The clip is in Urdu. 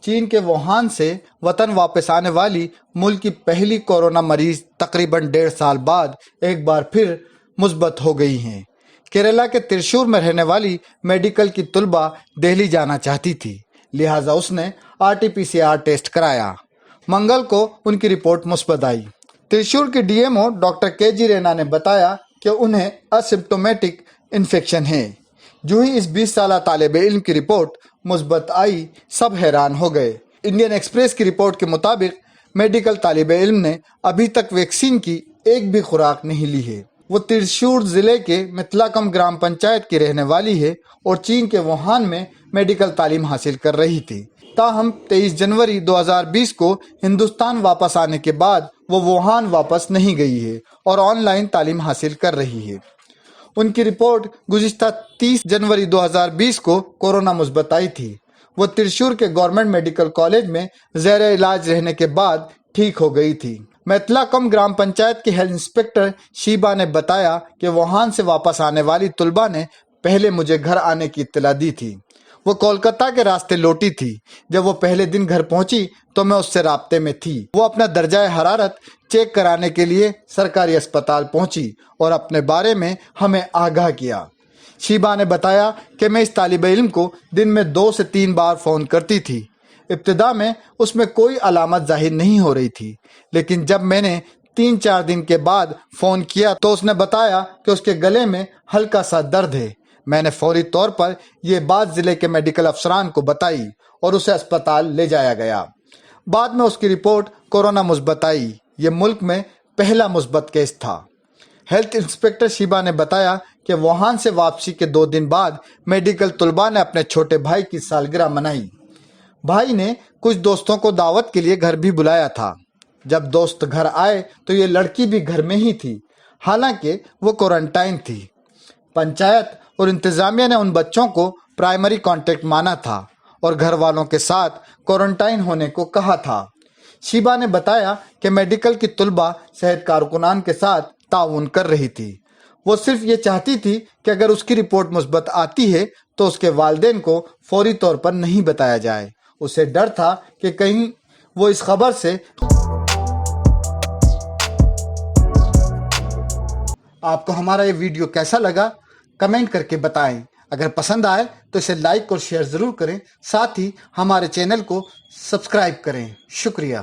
چین کے ووہان سے وطن واپس آنے والی ملک کی پہلی کورونا مریض تقریباً 1.5 سال بعد ایک بار پھر مثبت ہو گئی ہیں۔ کیرالہ کے ترشور میں رہنے والی میڈیکل کی طلبہ دہلی جانا چاہتی تھی، لہٰذا اس نے RT-PCR ٹیسٹ کرایا۔ منگل کو ان کی رپورٹ مثبت آئی۔ ترشور کی DMO ڈاکٹر KG رینا نے بتایا کہ انہیں اسمپٹومیٹک انفیکشن ہے۔ جو ہی اس 20 سالہ طالب علم کی رپورٹ مثبت آئی، سب حیران ہو گئے۔ انڈین ایکسپریس کی رپورٹ کے مطابق میڈیکل طالب علم نے ابھی تک ویکسین کی ایک بھی خوراک نہیں لی ہے۔ وہ ترشور ضلع کے متلاکم گرام پنچایت کی رہنے والی ہے اور چین کے ووہان میں میڈیکل تعلیم حاصل کر رہی تھی۔ تاہم 23 جنوری 2020 کو ہندوستان واپس آنے کے بعد وہ ووہان واپس نہیں گئی ہے اور آن لائن تعلیم حاصل کر رہی ہے۔ ان کی رپورٹ گزشتہ 30 جنوری 2020 کو کورونا مثبت آئی تھی۔ وہ ترشور کے گورنمنٹ میڈیکل کالج میں زیر علاج رہنے کے بعد ٹھیک ہو گئی تھی۔ میتلاکم گرام پنچایت کی ہیلتھ انسپکٹر شیبا نے بتایا کہ ووہان سے واپس آنے والی طلبہ نے پہلے مجھے گھر آنے کی اطلاع دی تھی۔ وہ کولکتہ کے راستے لوٹی تھی۔ جب وہ پہلے دن گھر پہنچی تو میں اس سے رابطے میں تھی۔ وہ اپنا درجہ حرارت چیک کرانے کے لیے سرکاری اسپتال پہنچی اور اپنے بارے میں ہمیں آگاہ کیا۔ شیبا نے بتایا کہ میں اس طالب علم کو دن میں 2 سے 3 بار فون کرتی تھی۔ ابتدا میں اس میں کوئی علامت ظاہر نہیں ہو رہی تھی، لیکن جب میں نے 3-4 دن کے بعد فون کیا تو اس نے بتایا کہ اس کے گلے میں ہلکا سا درد ہے۔ میں نے فوری طور پر یہ بات ضلع کے میڈیکل افسران کو بتائی اور اسے اسپتال لے جایا گیا۔ بعد میں اس کی رپورٹ کورونا مثبت آئی۔ یہ ملک میں پہلا مثبت کیس تھا۔ ہیلتھ انسپکٹر شیبا نے بتایا کہ ووہان سے واپسی کے 2 دن بعد میڈیکل طلباء نے اپنے چھوٹے بھائی کی سالگرہ منائی۔ بھائی نے کچھ دوستوں کو دعوت کے لیے گھر بھی بلایا تھا۔ جب دوست گھر آئے تو یہ لڑکی بھی گھر میں ہی تھی، حالانکہ وہ کوارنٹائن تھی۔ پنچایت اور انتظامیہ نے ان بچوں کو پرائمری کانٹیکٹ مانا تھا اور گھر والوں کے ساتھ کوارنٹائن ہونے کو کہا تھا۔ شیبا نے بتایا کہ میڈیکل کی طلبہ صحت کارکنان کے ساتھ تعاون کر رہی تھی۔ وہ صرف یہ چاہتی تھی کہ اگر اس کی رپورٹ مثبت آتی ہے تو اس کے والدین کو فوری طور پر نہیں بتایا جائے۔ اسے ڈر تھا کہ کہیں وہ اس خبر سے آپ کو ہمارا یہ ویڈیو کیسا لگا کمنٹ کر کے بتائیں۔ اگر پسند آئے تو اسے لائک اور شیئر ضرور کریں، ساتھ ہی ہمارے چینل کو سبسکرائب کریں۔ شکریہ۔